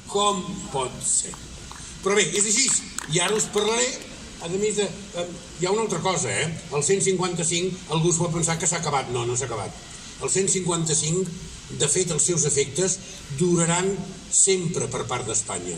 Com pot ser? Però bé, és així. I ara us parlaré, a més, hi ha una altra cosa, El 155, algú es pot pensar que s'ha acabat. No, no s'ha acabat. El 155, de fet, els seus efectes duraran sempre per part d'Espanya.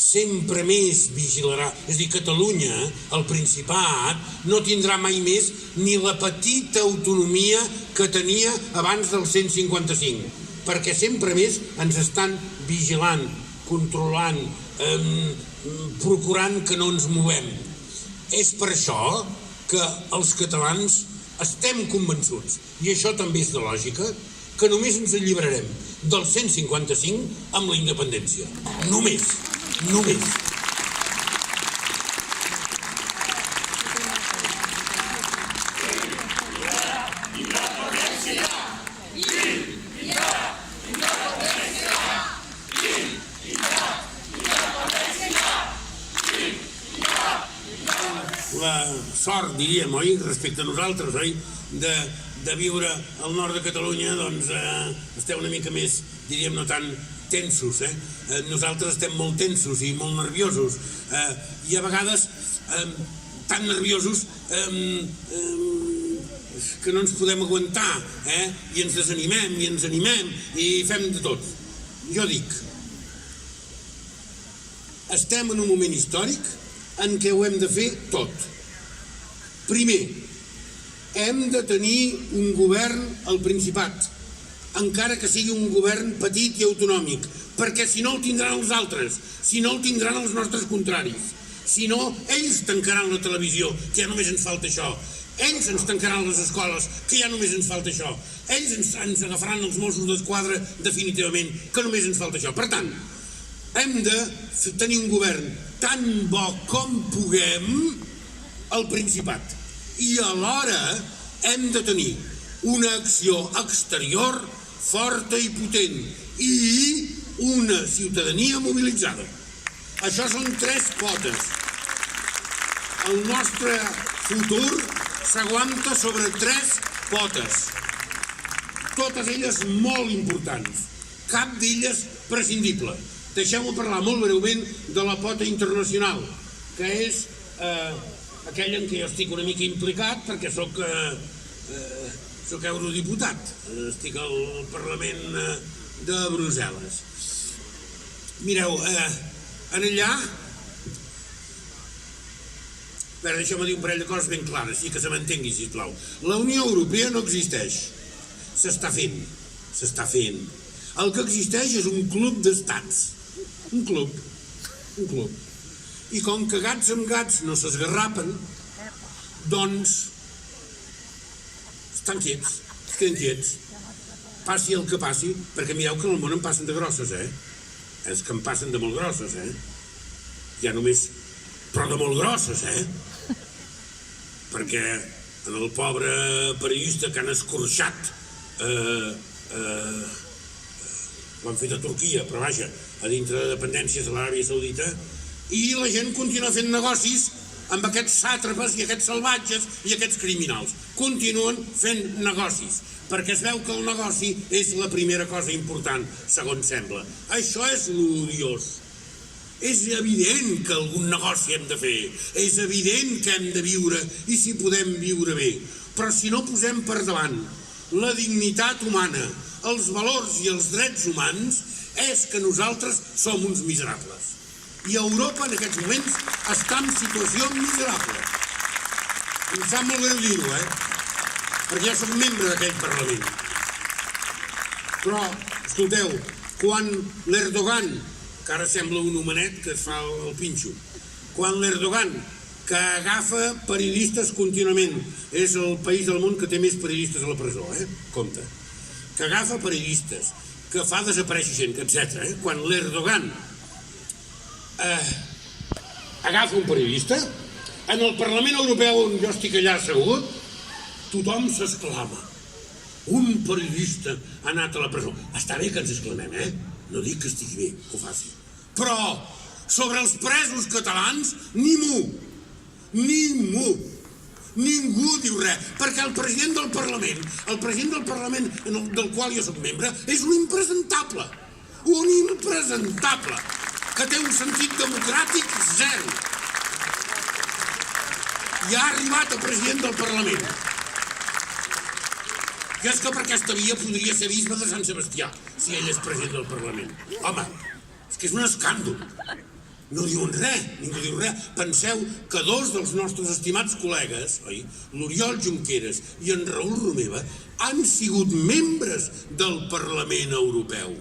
Sempre més vigilarà. És a dir, Catalunya, el Principat, no tindrà mai més ni la petita autonomia que tenia abans del 155, perquè sempre més ens estan vigilant, controlant, procurant que no ens movem. És per això que els catalans estem convençuts, i això també és de lògica, que només ens alliberarem del 155 amb la independència. Només. Només. La sort, diríem, oi, respecte a nosaltres, oi, de viure al nord de Catalunya, doncs esteu una mica més, diríem, no tan tensos, Nosaltres estem molt tensos i molt nerviosos, i a vegades tan nerviosos que no ens podem aguantar, i ens desanimem, i ens animem, i fem de tot. Jo dic, estem en un moment històric en què ho hem de fer tot. Primer, hem de tenir un govern al Principat, encara que sigui un govern petit i autonòmic, perquè si no el tindran els altres, si no el tindran els nostres contraris, si no ells tancaran la televisió, que ja només ens falta això, ells ens tancaran les escoles, que ja només ens falta això, ells ens agafaran els Mossos d'Esquadra definitivament, que només ens falta això. Per tant, hem de tenir un govern tan bo com puguem al Principat, i alhora hem de tenir una acció exterior forta i potent i una ciutadania mobilitzada. Això són 3 potes. El nostre futur s'aguanta sobre 3 potes. Totes elles molt importants. Cap d'elles prescindible. Deixeu-me parlar molt breument de la pota internacional, que és aquella en què jo estic una mica implicat perquè soc eurodiputat, estic al Parlament de Brussel·les. Mireu, en allà, deixeu-me dir un parell de coses ben clares, i que se m'entengui, sisplau. La Unió Europea no existeix, s'està fent. El que existeix és un club d'estats, un club. I com que gats amb gats no s'esgarrapen, doncs estan quiets, es queden quiets, passi el que passi, perquè mireu que en el món em passen de grosses, és que em passen de molt grosses, ja només, però de molt grosses, perquè en el pobre periodista que han escorxat l'han fet a Turquia, però vaja, a dintre de dependències de l'Aràbia Saudita, i la gent continua fent negocis amb aquests sàtrapes i aquests salvatges i aquests criminals. Continuen fent negocis, perquè es veu que el negoci és la primera cosa important, segons sembla. Això és l'odiós. És evident que algun negoci hem de fer, és evident que hem de viure i si podem viure bé, però si no posem per davant la dignitat humana, els valors i els drets humans, és que nosaltres som uns miserables. I Europa en aquests moments està en situació miserable. Em sap molt greu dir-ho, perquè jo soc membre d'aquell Parlament. Però, escolteu, quan l'Erdogan, que ara sembla un homenet que es fa el pinxo, quan l'Erdogan, que agafa periodistes contínuament, és el país del món que té més periodistes a la presó, compte, que agafa periodistes, que fa desaparèixer gent, etc. Quan l'Erdogan agafa un periodista, en el Parlament Europeu on jo estic allà assegut, tothom s'exclama. Un periodista ha anat a la presó. Està bé que ens exclamem, no dic que estigui bé, que ho faci. Però sobre els presos catalans, ni mu. Ningú diu res, perquè el president del Parlament del qual jo soc membre, és un impresentable. un impresentable, que té un sentit democràtic zero. I ha arribat a president del Parlament. I és que per aquesta via podria ser bisbe de Sant Sebastià, si ell és president del Parlament. Home, és que és un escàndol. No diuen res, ningú diu res. Penseu que dos dels nostres estimats col·legues, l'Oriol Junqueras i en Raül Romeva, han sigut membres del Parlament Europeu.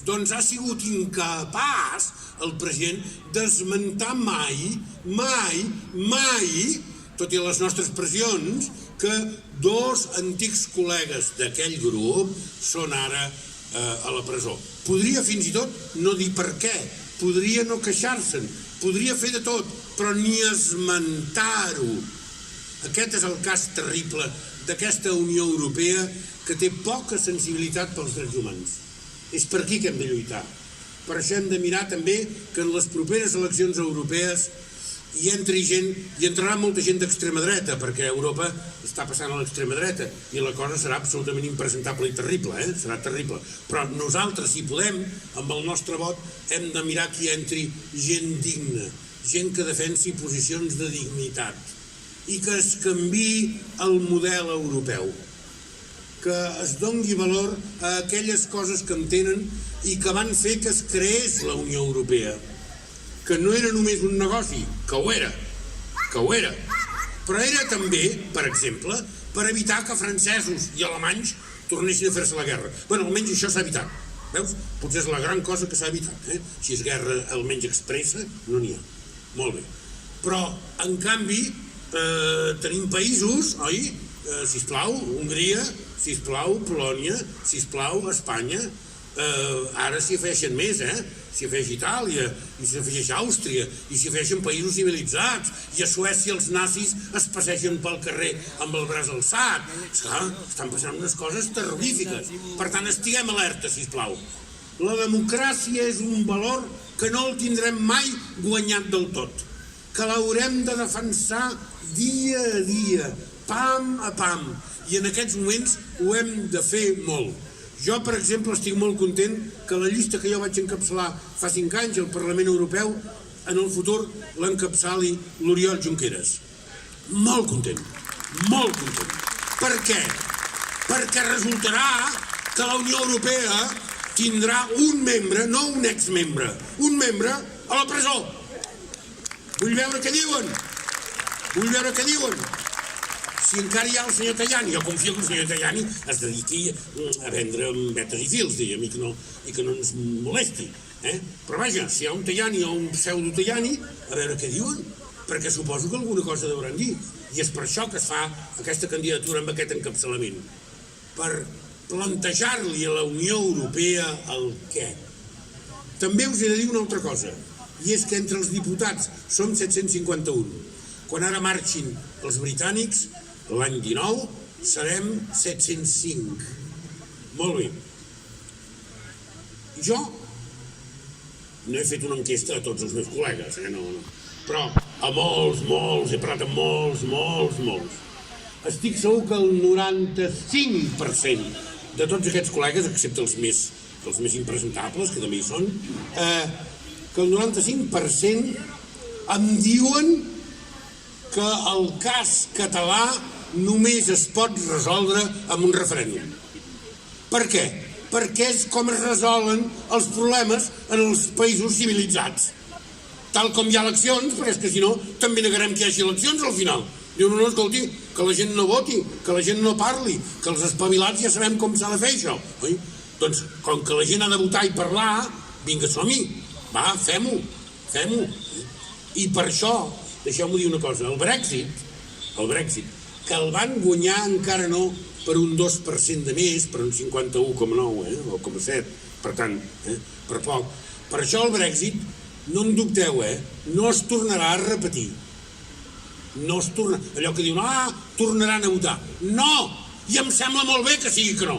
Doncs ha sigut incapaç el president d'esmentar mai, tot i les nostres pressions, que dos antics col·legues d'aquell grup són ara a la presó. Podria fins i tot no dir per què, podria no queixar-se'n, podria fer de tot, però ni esmentar-ho. Aquest és el cas terrible d'aquesta Unió Europea que té poca sensibilitat pels drets humans. És per aquí que hem de lluitar. Per això hem de mirar també que en les properes eleccions europees hi entri gent, hi entrarà molta gent d'extrema dreta, perquè Europa està passant a l'extrema dreta i la cosa serà absolutament impresentable i terrible, serà terrible. Però nosaltres, si podem, amb el nostre vot, hem de mirar que hi entri gent digna, gent que defensi posicions de dignitat i que es canviï el model europeu, que es doni valor a aquelles coses que en tenen i que van fer que es creés la Unió Europea, que no era només un negoci, que ho era, però era també, per exemple, per evitar que francesos i alemanys tornessin a fer-se la guerra. Bé, almenys això s'ha evitat, veus? Potser és la gran cosa que s'ha evitat, Si és guerra almenys expressa, no n'hi ha. Molt bé. Però, en canvi, tenim països, oi? Sisplau, Hongria, sisplau, Polònia, sisplau, Espanya, ara s'hi afegeixen més, s'hi afegeix Itàlia, i s'hi afegeix Àustria, i s'hi afegeixen països civilitzats, i a Suècia els nazis es passegen pel carrer amb el braç alçat. Esclar, estan passant unes coses terrorífiques. Per tant, estiguem alerta, sisplau. La democràcia és un valor que no el tindrem mai guanyat del tot, que l'haurem de defensar dia a dia, pam a pam, i en aquests moments ho hem de fer molt. Jo, per exemple, estic molt content que la llista que jo vaig encapçalar fa 5 anys al Parlament Europeu, en el futur l'encapçali l'Oriol Junqueras. Molt content, molt content. Per què? Perquè resultarà que la Unió Europea tindrà un membre, no un exmembre, un membre a la presó. Vull veure què diuen. Vull veure què diuen. Si encara hi ha el senyor Tajani, jo confio que el senyor Tajani es dediqui a vendre vetes i fils, diguem, i que no ens molesti. Però vaja, si hi ha un Tajani o un pseudo-Tajani, a veure què diuen, perquè suposo que alguna cosa devran dir. I és per això que es fa aquesta candidatura amb aquest encapçalament, per plantejar-li a la Unió Europea el què. També us he de dir una altra cosa, i és que entre els diputats som 751. Quan ara marxin els britànics, l'any 19 serem 705. Molt bé. Jo no he fet una enquesta a tots els meus col·legues, no. Però a molts, he parlat amb molts. Estic segur que el 95% de tots aquests col·legues, excepte els més impresentables, que també hi són, que el 95% em diuen que el cas català només es pot resoldre amb un referèndum. Per què? Perquè és com es resolen els problemes en els països civilitzats. Tal com hi ha eleccions, perquè és que si no també negarem que hi hagi eleccions al final. Diu, no, escolti, que la gent no voti, que la gent no parli, que els espavilats ja sabem com s'ha de fer això. Doncs, com que la gent ha de votar i parlar, vinga, som-hi, va, fem-ho. I per això, deixeu-m'ho dir una cosa, el Brexit, que el van guanyar encara no per un 2% de més, per un 51,9 o 0,7, per tant, per poc. Per això el Brexit, no en dubteu, no es tornarà a repetir. No es torna... Allò que diuen, tornaran a votar. No! I em sembla molt bé que sigui que no.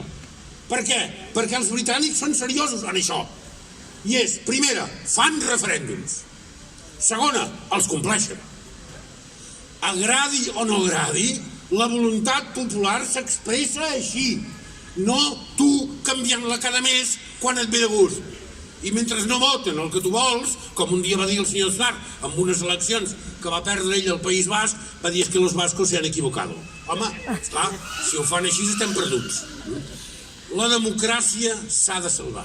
Per què? Perquè els britànics són seriosos en això. I és, primera, fan referèndums. Segona, els compleixen. Agradi o no agradi, la voluntat popular s'expressa així. No tu canviant-la cada mes quan et ve de gust. I mentre no voten el que tu vols, com un dia va dir el senyor Aznar en unes eleccions que va perdre ell al País Basc, va dir que los vascos se han equivocado. Home, esclar, si ho fan així estem perduts. La democràcia s'ha de salvar.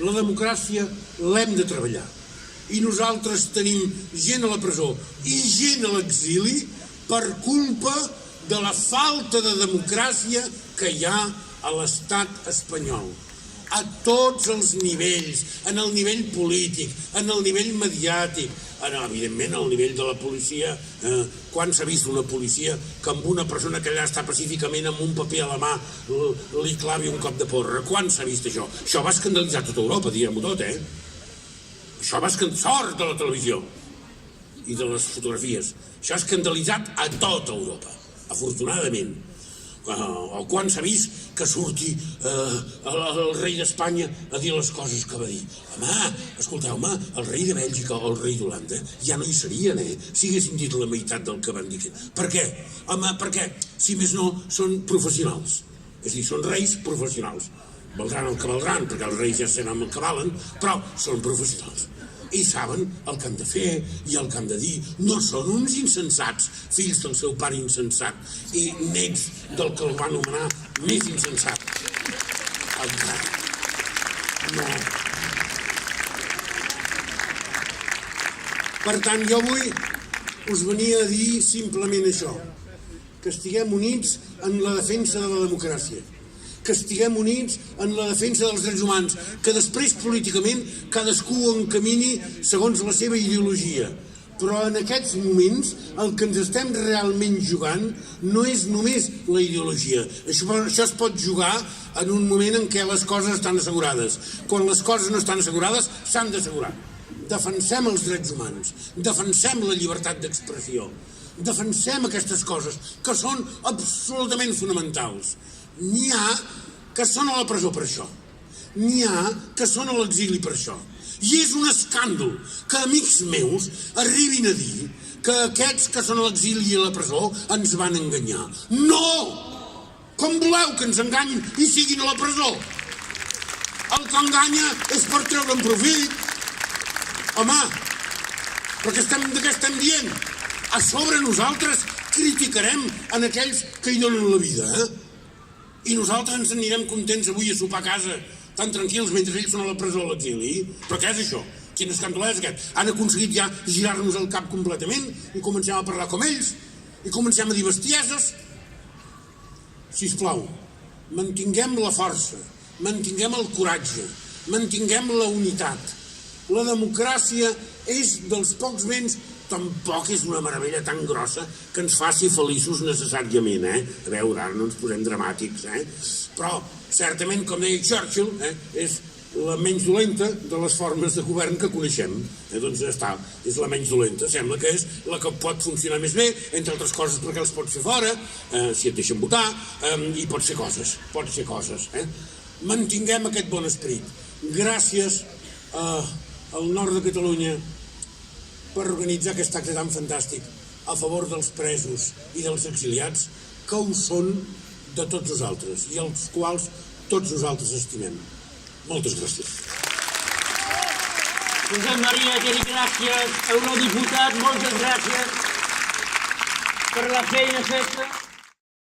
La democràcia l'hem de treballar. I nosaltres tenim gent a la presó i gent a l'exili per culpa de la falta de democràcia que hi ha a l'estat espanyol. A tots els nivells, en el nivell polític, en el nivell mediàtic, evidentment al nivell de la policia. Quan s'ha vist una policia que amb una persona que allà està pacíficament amb un paper a la mà li clavi un cop de porra? Quan s'ha vist això? Això va escandalitzar tota Europa, diguem-ho tot, Això va escandalitzar, sort de la televisió i de les fotografies. Això ha escandalitzat a tota Europa, afortunadament. O quan s'ha vist que surti el rei d'Espanya a dir les coses que va dir. Home, escolteu-me, el rei de Bèlgica o el rei d'Holanda ja no hi serien, si haguessin dit la meitat del que van dir. Per què? Home, perquè, si més no, són professionals. És a dir, són reis professionals. Valdran el que valdran, perquè els reis ja saben el que valen, però són professionals. I saben el que han de fer i el que han de dir. No són uns insensats, fills del seu pare insensat i nets del que el va anomenar més insensat. No. Per tant, jo avui us venia a dir simplement això, que estiguem units en la defensa de la democràcia, que estiguem units en la defensa dels drets humans, que després políticament cadascú encamini segons la seva ideologia. Però en aquests moments el que ens estem realment jugant no és només la ideologia. Això es pot jugar en un moment en què les coses estan assegurades. Quan les coses no estan assegurades, s'han d'assegurar. Defensem els drets humans, defensem la llibertat d'expressió, defensem aquestes coses que són absolutament fonamentals. N'hi ha que són a la presó per això. N'hi ha que són a l'exili per això. I és un escàndol que amics meus arribin a dir que aquests que són a l'exili i a la presó ens van enganyar. No! Com voleu que ens enganyin i siguin a la presó? El que enganya és per treure'n profit. Home, perquè de què estem dient? A sobre nosaltres criticarem en aquells que hi donen la vida, I nosaltres ens anirem contents avui a sopar a casa, tan tranquils, mentre ells són a la presó o a l'exili. Però què és això? Quin escàndol és aquest? Han aconseguit ja girar-nos el cap completament i comencem a parlar com ells i comencem a dir bestieses. Sisplau, mantinguem la força, mantinguem el coratge, mantinguem la unitat. La democràcia és dels pocs béns. Tampoc és una meravella tan grossa que ens faci feliços necessàriament, A veure, ara no ens posem dramàtics, Però, certament, com deia Churchill, és la menys dolenta de les formes de govern que coneixem. Doncs ja està, és la menys dolenta. Sembla que és la que pot funcionar més bé, entre altres coses perquè els pots fer fora, si et deixen votar, i pot ser coses, Mantinguem aquest bon esperit. Gràcies al nord de Catalunya per organitzar aquest acte tan fantàstic a favor dels presos i dels exiliats que ho són de tots nosaltres i els quals tots nosaltres estimem. Moltes gràcies. Josep Maria Geli, gràcies. Eurodiputat, moltes gràcies per la feina feta.